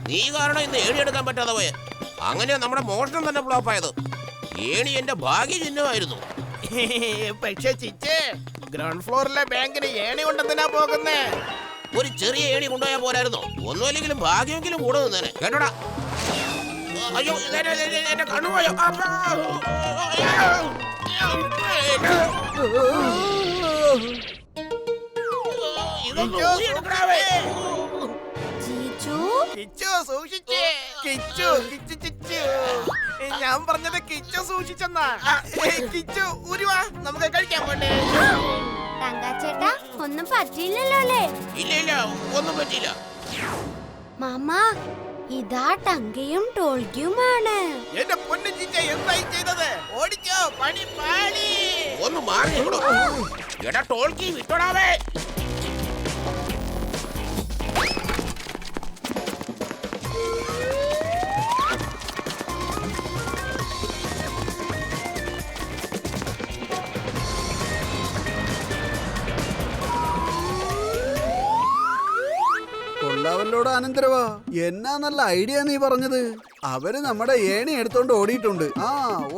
നീ കാരണം ഇന്ന് ഏണി എടുക്കാൻ പറ്റാതെ പോയെ. അങ്ങനെ നമ്മുടെ മോഷണം തന്നെ ഫ്ലോപ്പായത്. ഏണി എന്റെ ഭാഗ്യ ചിഹ്നമായിരുന്നു. പക്ഷെ ചിച്ചേ, ഗ്രൗണ്ട് ഫ്ലോറിലെ ബാങ്കിന് ഏണി കൊണ്ടെന്തിനാ പോകുന്നേ? ഒരു ചെറിയ ഏണി കൊണ്ടുപോയാൽ പോരായിരുന്നോ? ഒന്നുമല്ലെങ്കിലും ഭാഗ്യമെങ്കിലും കൂടെ നിന്നേനെ. കേട്ടോടാ. അയ്യോ, എന്റെ കണ്ണുപോയോ. ഞാൻ പറഞ്ഞത് കിച്ചു സൂക്ഷിച്ചെന്നാ. കിച്ചു ഉരുവാ, നമുക്ക് കഴിക്കാൻ പോണ്ടേ? തങ്കച്ചേട്ടാ, ഒന്നും പറ്റിയില്ലല്ലോ അല്ലേ? ഇല്ല ഇല്ല, ഒന്നും പറ്റിയില്ല. മാമ, ഇതാ ടങ്കയും ടോൾക്കിയുമാണ്. എന്റെ പൊന്നു ചിച്ച, എന്തായി ചെയ്തത്? ഓടിച്ചോ, പണി പാടി. ഒന്ന് മാറി. എടാ ടോൾക്കി, വിട്ടോടാവേ. കൊള്ളാവല്ലോട് അനന്തരവാ, എന്നാ നല്ല ഐഡിയ നീ പറഞ്ഞത്. അവര് നമ്മുടെ ഏണി എടുത്തോണ്ട് ഓടിയിട്ടുണ്ട്. ആ,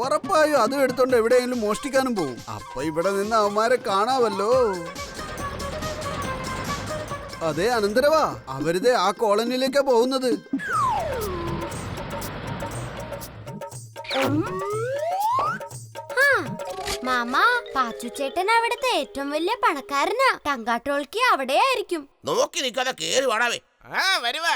ഉറപ്പായും അതും എടുത്തോണ്ട് എവിടെയെങ്കിലും മോഷ്ടിക്കാനും പോകും. അപ്പൊ ഇവിടെ നിന്ന് അവന്മാരെ കാണാവല്ലോ. അതെ അനന്തരവാ, അവരിതേ ആ കോളനിയിലേക്കാ പോകുന്നത്. മാമ, പാച്ചുച്ചേട്ടൻ അവിടുത്തെ ഏറ്റവും വലിയ പണക്കാരനാ. ടങ്കാട്ടോൾക്കി അവിടെ ആയിരിക്കും. നോക്കി നിൽക്കാതെ കേറി വാടാവേ. ആ, വരുവാ.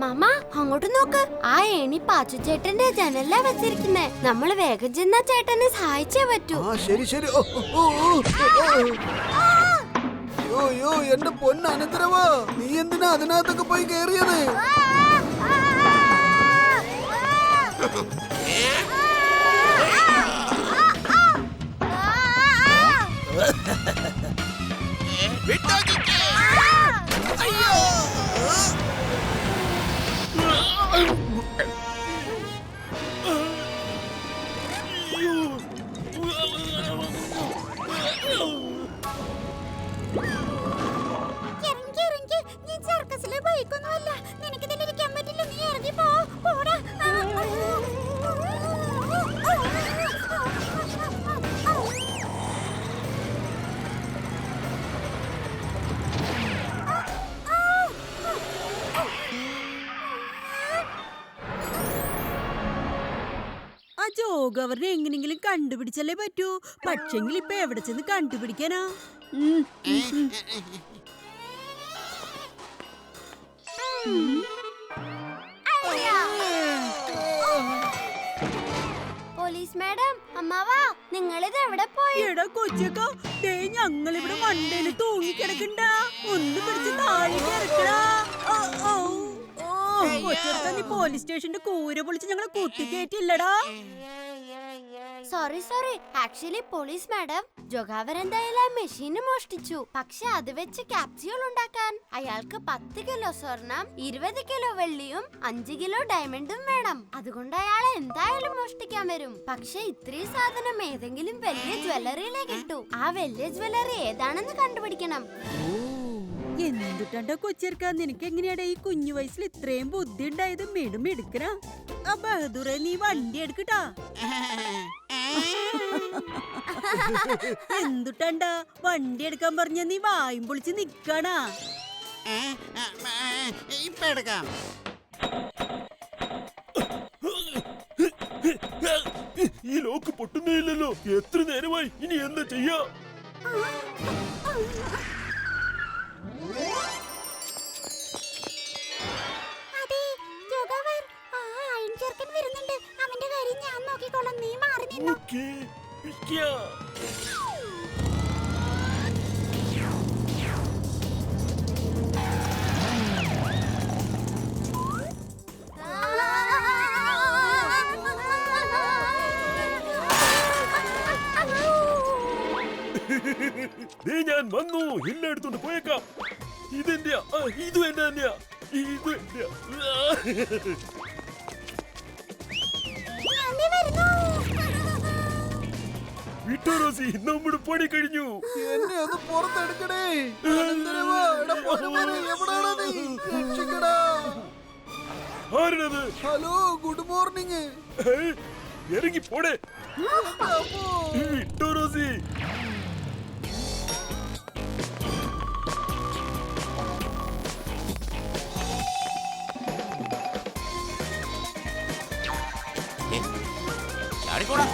മാമ, അങ്ങോട്ട് നോക്ക്. ആ ഏണി പാച്ചുച്ചേട്ടന്റെ ജനലിലാ വെച്ചിരിക്കുന്നേ. നമ്മള് വേഗം ചെന്നാ ചേട്ടനെ സഹായിച്ചേ പറ്റൂ. ആ ശരി ശരി. യോ എന്റെ പൊന്ന് അനന്തരവാ, നീ എന്തിനാ അതിനകത്തൊക്കെ പോയി കേറിയത്? വിട്ടോ ചിച്ചേ. അയ്യോ. ആ ജോഗവറിനെ എങ്ങനെങ്കിലും കണ്ടുപിടിച്ചല്ലേ പറ്റൂ. പക്ഷെങ്കിൽ ഇപ്പൊ എവിടെ ചെന്ന് കണ്ടുപിടിക്കാനാ? പോലീസ് മാഡം, അമ്മാവാ, നിങ്ങളിത് എവിടെ പോയി? എടാ കൊച്ചക്ക, ദേ ഞങ്ങളിവിടെ മണ്ടയില് തൂങ്ങിക്കിടക്കണ്ട. ഒന്ന് പിടിച്ച് താഴെ ഇറക്കടാ. കൊച്ചക്ക, നീ പോലീസ് സ്റ്റേഷന്റെ കൂര പൊളിച്ച് ഞങ്ങളെ കുത്തിക്കേറ്റില്ലടാ. സോറി. ആക്ച്വലി പോലീസ് മാഡം, ജോഗാവർ എന്തായാലും മെഷീന് മോഷ്ടിച്ചു. പക്ഷെ അത് വെച്ച് ക്യാപ്സ്യൂൾ ഉണ്ടാക്കാൻ അയാൾക്ക് 10 കിലോ സ്വർണം, 20 കിലോ വെള്ളിയും 5 കിലോ ഡയമണ്ടും വേണം. അതുകൊണ്ട് അയാൾ എന്തായാലും മോഷ്ടിക്കാൻ വരും. പക്ഷെ ഇത്രയും സാധനം ഏതെങ്കിലും വലിയ ജ്വല്ലറിയിലേ കിട്ടൂ. ആ വലിയ ജ്വല്ലറി ഏതാണെന്ന് കണ്ടുപിടിക്കണം. എന്തുട്ടാ കൊച്ചേർക്ക, നിനക്ക് എങ്ങനെയാടാ ഈ കുഞ്ഞു വയസ്സിൽ ഇത്രയും ബുദ്ധി ഉണ്ടായത്? എടുക്കണ ആ ബഹദൂറെ, നീ വണ്ടി എടുക്കട്ടാ. എന്തുട്ടാ വണ്ടി എടുക്കാൻ പറഞ്ഞ നീ വായും പൊളിച്ച് നിക്കാണാ. ഇപ്പൊ എടുക്കാം. ഈ ലോക്ക് പൊട്ടുന്നില്ലല്ലോ. എത്ര നേരമായി? ഇനി എന്താ ചെയ്യാ? അവന്റെ കാര്യം ഞാൻ നോക്കിക്കോളാം, നീ മാറി നിന്നോ. ഞാൻ വന്നു, എല്ലാം എടുത്തോണ്ട് പോയേക്കാം. ഇതെന്റെ ഇത് തന്നെയാ ഇത് തന്നെയാ. വിട്ടോ റോസി, നമ്മുടെ പണി കഴിഞ്ഞു. എന്നെ ഒന്ന് പുറത്തെടുക്കണേ. അനന്തരവാ, എടാ പൊന്നുമോനെ, എവിടാടാ നീ? രക്ഷിക്കടാ. ആരാണത്? Hello, good morning. ഇറങ്ങി പോടെ. വിട്ടോ റോസി. ചാടിക്കോടാ.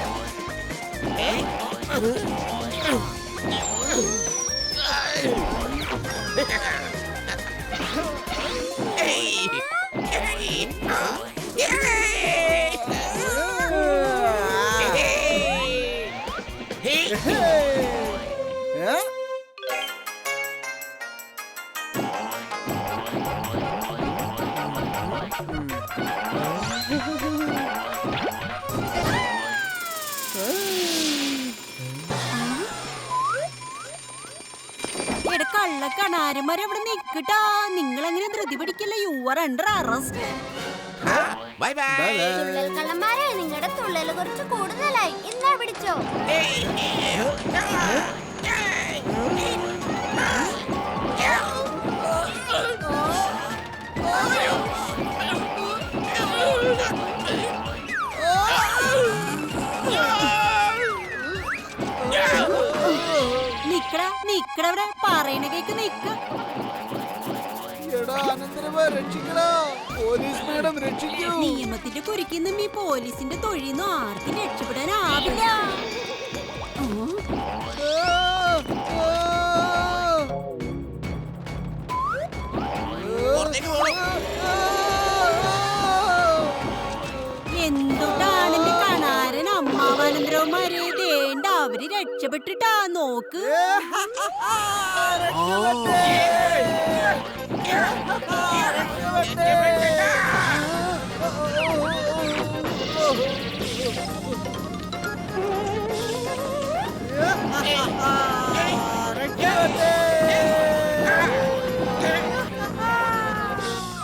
കള്ളക്കണാരന്മാരവിടെ നിക്കട്ടാ. നിങ്ങൾ അങ്ങനെ ധൃതി പിടിക്കല്ല. You are under arrest. Bye bye. തുള്ളൽ കള്ളന്മാരെ, നിങ്ങളുടെ തുള്ളൽ കുറച്ച് കൂടുതലായി. എന്നാ പിടിച്ചോ. നിക്കടാ നിക്കടവിടെ പറയണ കേക്ക് നിക്ക്. എടാ അനന്തരവാ, രക്ഷിക്കടാ. പോലീസ് മേഡം രക്ഷിക്കൂ. നിയമത്തിന്റെ കുരുക്കിന്നും ഈ പോലീസിന്റെ തൊഴിൽന്നും ആർക്കും രക്ഷപ്പെടാനാവില്ല. പുറത്തേക്ക് പോകണം. എന്തുട്ടാണ് എന്റെ കണാരൻ അമ്മാവാനന്തരവന്മാര് വേണ്ട, അവര് രക്ഷപ്പെട്ടിട്ടാ നോക്ക്.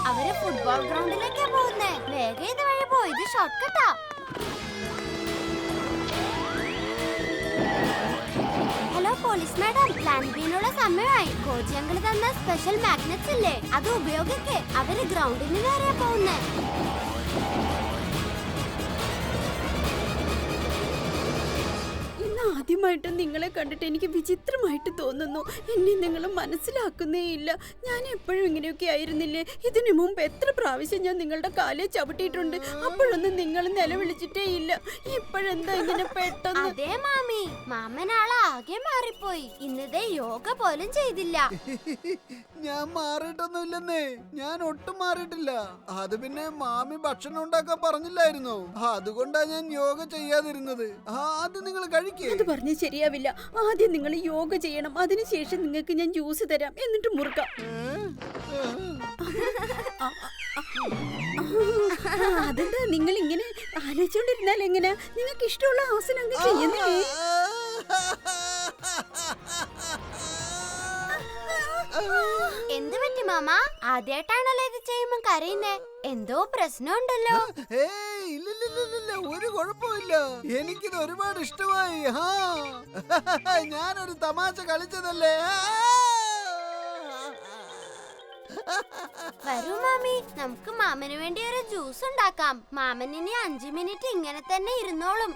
അവര് ഫുട്ബോൾ ഗ്രൗണ്ടിലേക്കാ പോകുന്നേ. വേഗം ഇത് വഴി പോയി. ഇത് ഷോർട്ട് കട്ടാ. ഹലോ പോലീസ് മാഡം, പ്ലാൻ ബിനുള്ള സമയമായി. കോച്ചി അങ്കിൾ തന്ന സ്പെഷ്യൽ മാഗ്നറ്റ്സ് ഇല്ലേ, അത് ഉപയോഗിക്കേ. അവര് ഗ്രൗണ്ടിന് നേരെയാ പോകുന്നേ. ആദ്യമായിട്ട് നിങ്ങളെ കണ്ടിട്ട് എനിക്ക് വിചിത്രമായിട്ട് തോന്നുന്നു. എന്നെ നിങ്ങൾ മനസ്സിലാക്കുന്നേ ഇല്ല. ഞാൻ എപ്പോഴും ഇങ്ങനെയൊക്കെ ആയിരുന്നില്ലേ? ഇതിനു മുമ്പ് എത്ര പ്രാവശ്യം ഞാൻ നിങ്ങളുടെ കാലിൽ ചവിട്ടിയിട്ടുണ്ട്. അപ്പോഴൊന്നും നിങ്ങൾ നിലവിളിച്ചിട്ടേ ഇല്ല. ഇപ്പോഴെന്താ ഇങ്ങനെ പെട്ടെന്ന്? അതെ മാമി, മാമനാളാകെ മാറിപ്പോയി. ഇന്നതേ യോഗ പോലും ചെയ്തില്ല. ഞാൻ മാറിയിട്ടൊന്നുമില്ലെന്നേ. ഞാൻ ഒട്ടും മാറിയിട്ടില്ല. അത് പിന്നെ മാമി ഭക്ഷണം ഉണ്ടാക്കാൻ പറഞ്ഞില്ലായിരുന്നോ? അതുകൊണ്ടാ ഞാൻ യോഗ ചെയ്യാതിരുന്നത്. അത് നിങ്ങൾ കഴിക്കേ. അത് പറഞ്ഞ് ശരിയാവില്ല. ആദ്യം നിങ്ങൾ യോഗ ചെയ്യണം. അതിനുശേഷം നിങ്ങൾക്ക് ഞാൻ ജ്യൂസ് തരാം, എന്നിട്ട് മുറുക്കാം. അതെന്താ നിങ്ങൾ ഇങ്ങനെ ആലോചിച്ചോണ്ടിരുന്നാൽ എങ്ങനെ? നിങ്ങൾക്ക് ഇഷ്ടമുള്ള ആസനം ചെയ്യുന്നില്ലേ? എന്ത് പറ്റി മാമ? ആദ്യമായിട്ടാണല്ലോ ഇത് ചെയ്യുമ്പോ കരയുന്നേ. എന്തോ പ്രശ്നമുണ്ടല്ലോ. ഇല്ല, ഒരു കുഴപ്പമില്ല. എനിക്കിത് ഒരുപാട് ഇഷ്ടമായി. ഞാനൊരു തമാശ കളിച്ചതല്ലേ. വരൂ മാമി, നമുക്ക് മാമന് വേണ്ടി ഒരു ജ്യൂസ് ഉണ്ടാക്കാം. മാമൻ ഇനി 5 മിനിറ്റ് ഇങ്ങനെ തന്നെ ഇരുന്നോളും.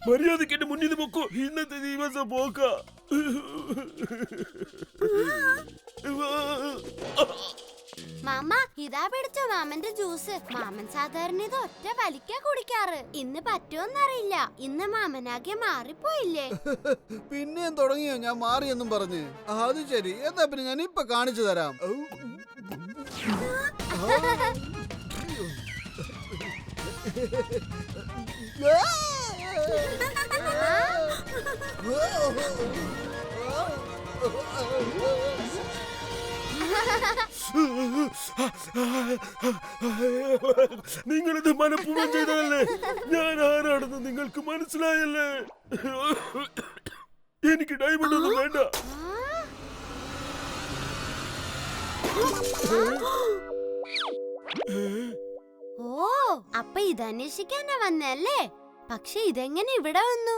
മര്യാദക്ക് എന്റെ മുന്നിൽ പൊക്കോ. ഇന്നത്തെ ദിവസം പോക്ക. മാമ ഇതാ പിടിച്ചോ മാമന്റെ ജ്യൂസ്. മാമൻ സാധാരണ ഇത് ഒറ്റ വലിക്കാ കുടിക്കാറ്. ഇന്ന് പറ്റുമെന്നറിയില്ല. ഇന്ന് മാമനാകെ മാറിപ്പോയില്ലേ? പിന്നെയും തുടങ്ങിയോ ഞാൻ മാറിയെന്നും പറഞ്ഞ്? അത് ശരി, എന്നാ പിന്നെ ഞാൻ ഇപ്പൊ കാണിച്ചു തരാം. നിങ്ങളിത് മനഃപൂർവ്വം ചെയ്തതല്ലേ? ഞാൻ ആരാണെന്ന് നിങ്ങൾക്ക് മനസ്സിലായല്ലേ? എനിക്ക് ഡയമണ്ട് ഒന്നും വേണ്ട. ഓ, അപ്പൊ ഇതന്വേഷിക്കാനാ വന്നല്ലേ? പക്ഷെ ഇതെങ്ങനെ ഇവിടെ വന്നു?